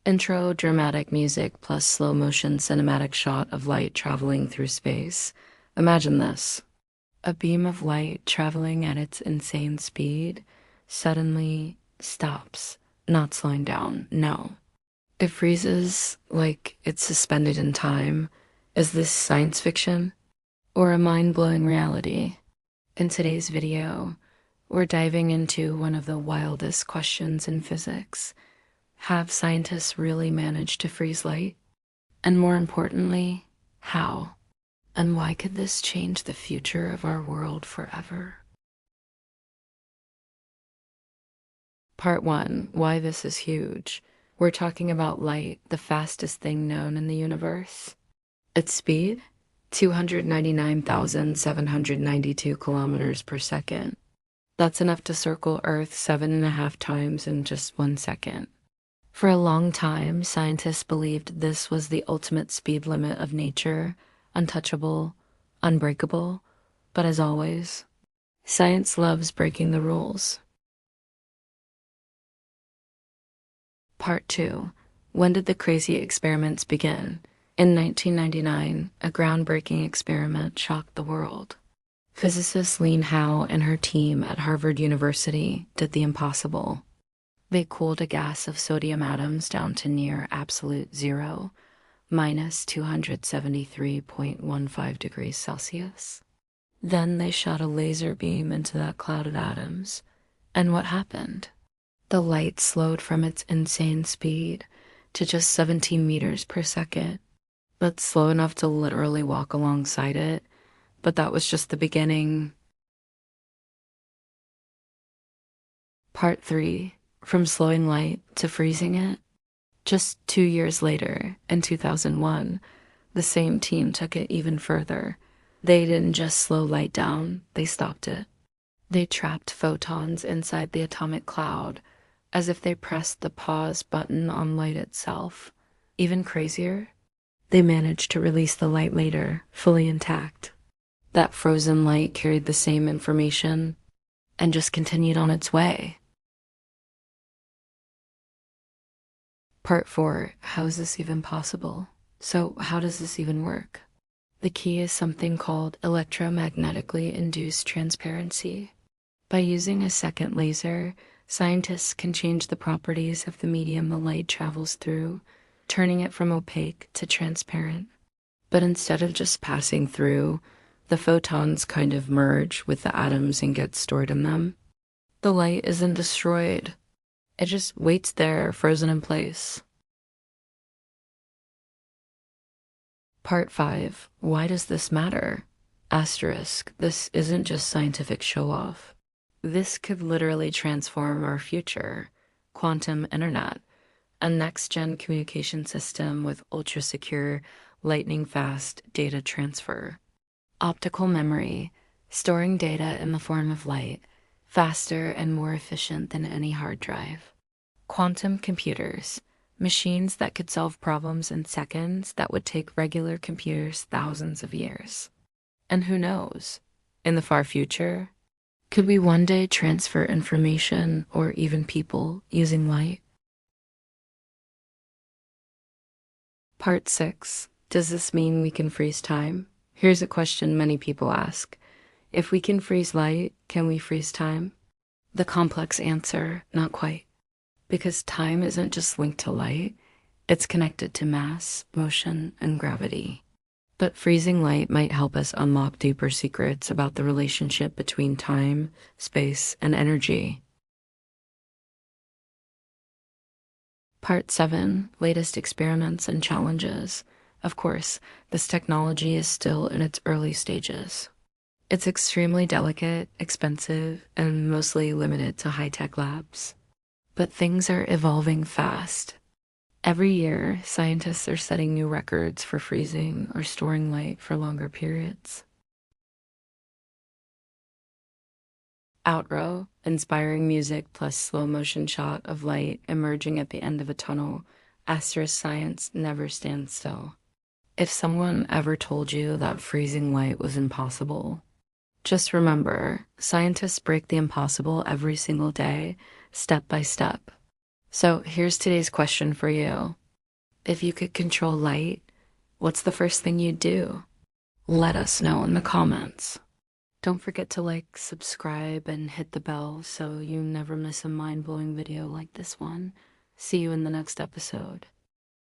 Intro dramatic music plus slow motion cinematic shot of light traveling through space. Imagine this. A beam of light traveling at its insane speed suddenly stops, not slowing down, no. It freezes like it's suspended in time. Is this science fiction or a mind-blowing reality? In today's video, we're diving into one of the wildest questions in physics. Have scientists really managed to freeze light? And more importantly, how? And why could this change the future of our world forever? Part 1, why this is huge. We're talking about light, the fastest thing known in the universe. Its speed? 299,792 kilometers per second. That's enough to circle Earth 7.5 times in just 1 second. For a long time, scientists believed this was the ultimate speed limit of nature, untouchable, unbreakable, but as always, science loves breaking the rules. Part 2. When did the crazy experiments begin? In 1999, a groundbreaking experiment shocked the world. Physicist Lin Hao and her team at Harvard University did the impossible. They cooled a gas of sodium atoms down to near absolute zero, minus 273.15 degrees Celsius. Then they shot a laser beam into that cloud of atoms. And what happened? The light slowed from its insane speed to just 17 meters per second, but slow enough to literally walk alongside it. But that was just the beginning. Part 3. From slowing light to freezing it. Just 2 years later, in 2001, the same team took it even further. They didn't just slow light down, they stopped it. They trapped photons inside the atomic cloud, as if they pressed the pause button on light itself. Even crazier, they managed to release the light later, fully intact. That frozen light carried the same information and just continued on its way. Part 4. How is this even possible? So how does this even work? The key is something called electromagnetically induced transparency. By using a second laser, scientists can change the properties of the medium the light travels through, turning it from opaque to transparent. But instead of just passing through, the photons kind of merge with the atoms and get stored in them. The light isn't destroyed. It just waits there, frozen in place. Part 5. Why does this matter? Asterisk, this isn't just scientific show-off. This could literally transform our future. Quantum internet, a next-gen communication system with ultra-secure, lightning-fast data transfer. Optical memory, storing data in the form of light, faster and more efficient than any hard drive. Quantum computers, machines that could solve problems in seconds that would take regular computers thousands of years. And who knows, in the far future, could we one day transfer information or even people using light? Part 6. Does this mean we can freeze time? Here's a question many people ask. If we can freeze light, can we freeze time? The complex answer, not quite. Because time isn't just linked to light, it's connected to mass, motion, and gravity. But freezing light might help us unlock deeper secrets about the relationship between time, space, and energy. Part 7. Latest experiments and challenges. Of course, this technology is still in its early stages. It's extremely delicate, expensive, and mostly limited to high-tech labs. But things are evolving fast. Every year, scientists are setting new records for freezing or storing light for longer periods. Outro, inspiring music plus slow motion shot of light emerging at the end of a tunnel. Asterisk, science never stands still. If someone ever told you that freezing light was impossible, just remember, scientists break the impossible every single day, step by step. So here's today's question for you. If you could control light, what's the first thing you'd do? Let us know in the comments. Don't forget to like, subscribe, and hit the bell so you never miss a mind-blowing video like this one. See you in the next episode.